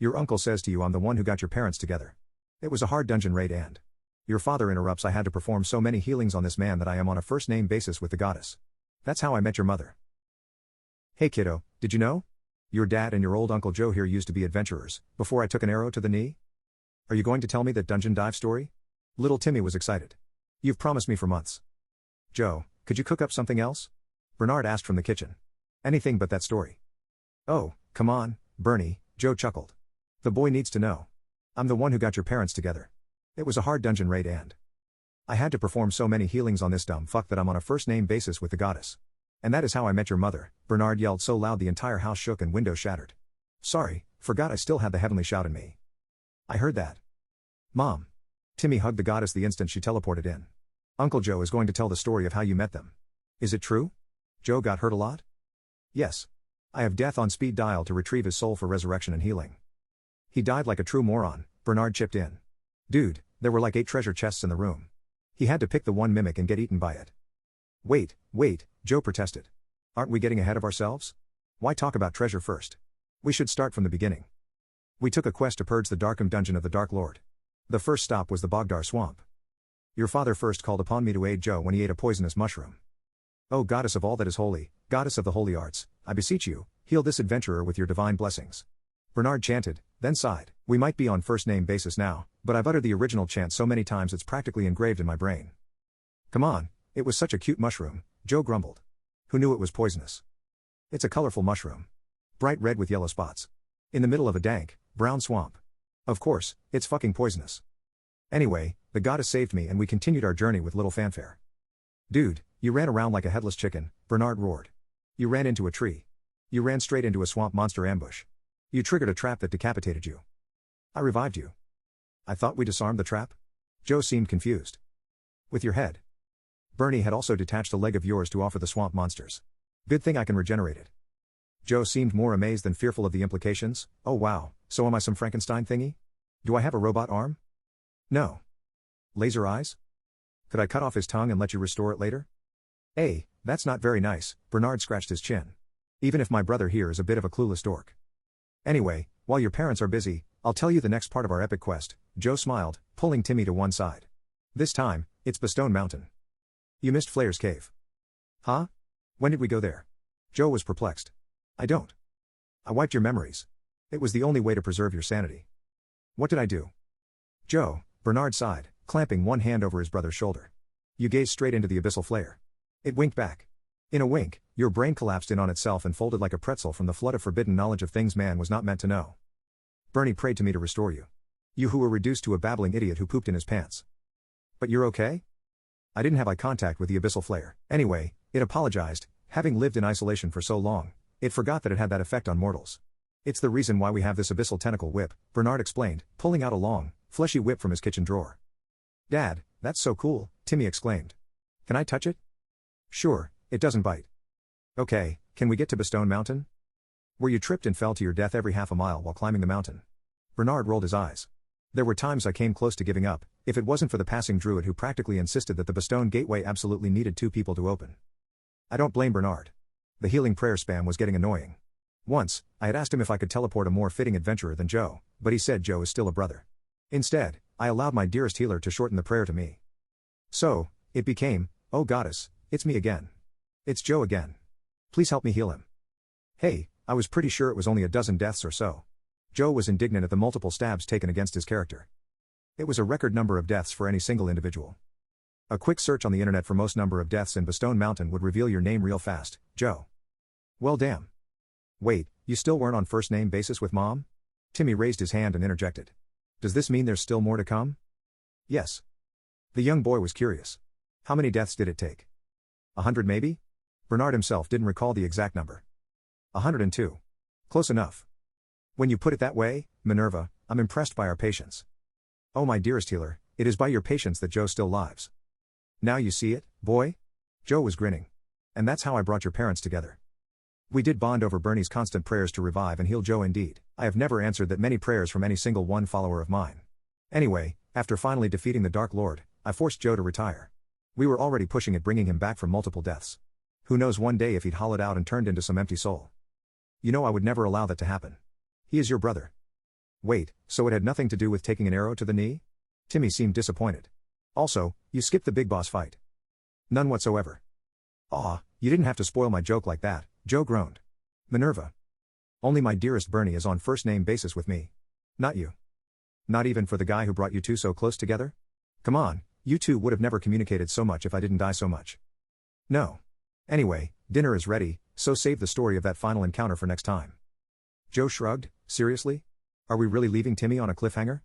Your uncle says to you I'm the one who got your parents together. It was a hard dungeon raid and. Your father interrupts I had to perform so many healings on this man that I am on a first name basis with the goddess. That's how I met your mother. Hey kiddo, did you know? Your dad and your old Uncle Joe here used to be adventurers, before I took an arrow to the knee? Are you going to tell me that dungeon dive story? Little Timmy was excited. You've promised me for months. Joe, could you cook up something else? Bernard asked from the kitchen. Anything but that story. Oh, come on, Bernie, Joe chuckled. The boy needs to know. I'm the one who got your parents together. It was a hard dungeon raid and. I had to perform so many healings on this dumb fuck that I'm on a first name basis with the goddess. And that is how I met your mother, Bernard yelled so loud the entire house shook and windows shattered. Sorry, forgot I still had the heavenly shout in me. I heard that. Mom. Timmy hugged the goddess the instant she teleported in. Uncle Joe is going to tell the story of how you met them. Is it true? Joe got hurt a lot? Yes. I have death on speed dial to retrieve his soul for resurrection and healing. He died like a true moron, Bernard chipped in. Dude, there were like 8 treasure chests in the room. He had to pick the one mimic and get eaten by it. Wait, Joe protested. Aren't we getting ahead of ourselves? Why talk about treasure first? We should start from the beginning. We took a quest to purge the Darkham dungeon of the Dark Lord. The first stop was the Bogdar swamp. Your father first called upon me to aid Joe when he ate a poisonous mushroom. Oh goddess of all that is holy, goddess of the holy arts, I beseech you, heal this adventurer with your divine blessings. Bernard chanted, then sighed. We might be on first name basis now, but I've uttered the original chant so many times it's practically engraved in my brain. Come on, it was such a cute mushroom, Joe grumbled. Who knew it was poisonous? It's a colorful mushroom. Bright red with yellow spots. In the middle of a dank, brown swamp. Of course, it's fucking poisonous. Anyway, the goddess saved me and we continued our journey with little fanfare. Dude, you ran around like a headless chicken, Bernard roared. You ran into a tree. You ran straight into a swamp monster ambush. You triggered a trap that decapitated you. I revived you. I thought we disarmed the trap? Joe seemed confused. With your head. Bernie had also detached a leg of yours to offer the swamp monsters. Good thing I can regenerate it. Joe seemed more amazed than fearful of the implications. Oh wow, so am I some Frankenstein thingy? Do I have a robot arm? No. Laser eyes? Could I cut off his tongue and let you restore it later? Hey, that's not very nice, Bernard scratched his chin. Even if my brother here is a bit of a clueless dork. Anyway, while your parents are busy, I'll tell you the next part of our epic quest, Joe smiled, pulling Timmy to one side. This time, it's Bastone Mountain. You missed Flair's Cave. Huh? When did we go there? Joe was perplexed. I don't. I wiped your memories. It was the only way to preserve your sanity. What did I do? Joe, Bernard sighed, clamping one hand over his brother's shoulder. You gazed straight into the abyssal flare. It winked back. In a wink, your brain collapsed in on itself and folded like a pretzel from the flood of forbidden knowledge of things man was not meant to know. Bernie prayed to me to restore you. You who were reduced to a babbling idiot who pooped in his pants. But you're okay? I didn't have eye contact with the abyssal flare. Anyway, it apologized, having lived in isolation for so long, it forgot that it had that effect on mortals. It's the reason why we have this abyssal tentacle whip, Bernard explained, pulling out a long, fleshy whip from his kitchen drawer. Dad, that's so cool, Timmy exclaimed. Can I touch it? Sure, it doesn't bite. Okay, can we get to Bastone Mountain? Where you tripped and fell to your death every half a mile while climbing the mountain. Bernard rolled his eyes. There were times I came close to giving up, if it wasn't for the passing druid who practically insisted that the Bastone Gateway absolutely needed 2 people to open. I don't blame Bernard. The healing prayer spam was getting annoying. Once, I had asked him if I could teleport a more fitting adventurer than Joe, but he said Joe is still a brother. Instead, I allowed my dearest healer to shorten the prayer to me. So, it became, oh goddess, it's me again. It's Joe again. Please help me heal him. Hey, I was pretty sure it was only a dozen deaths or so. Joe was indignant at the multiple stabs taken against his character. It was a record number of deaths for any single individual. A quick search on the internet for most number of deaths in Bastone Mountain would reveal your name real fast, Joe. Well damn. Wait, you still weren't on first name basis with Mom? Timmy raised his hand and interjected. Does this mean there's still more to come? Yes. The young boy was curious. How many deaths did it take? 100 maybe? Bernard himself didn't recall the exact number. 102. Close enough. When you put it that way, Minerva, I'm impressed by our patience. Oh my dearest healer, it is by your patience that Joe still lives. Now you see it, boy? Joe was grinning. And that's how I brought your parents together. We did bond over Bernie's constant prayers to revive and heal Joe indeed. I have never answered that many prayers from any single one follower of mine. Anyway, after finally defeating the Dark Lord, I forced Joe to retire. We were already pushing at bringing him back from multiple deaths. Who knows one day if he'd hollowed out and turned into some empty soul. You know I would never allow that to happen. He is your brother. Wait, so it had nothing to do with taking an arrow to the knee? Timmy seemed disappointed. Also, you skipped the big boss fight. None whatsoever. Aw, you didn't have to spoil my joke like that, Joe groaned. Minerva. Only my dearest Bernie is on first name basis with me. Not you. Not even for the guy who brought you two so close together? Come on, you two would have never communicated so much if I didn't die so much. No. Anyway, dinner is ready, so save the story of that final encounter for next time. Joe shrugged, seriously? Are we really leaving Timmy on a cliffhanger?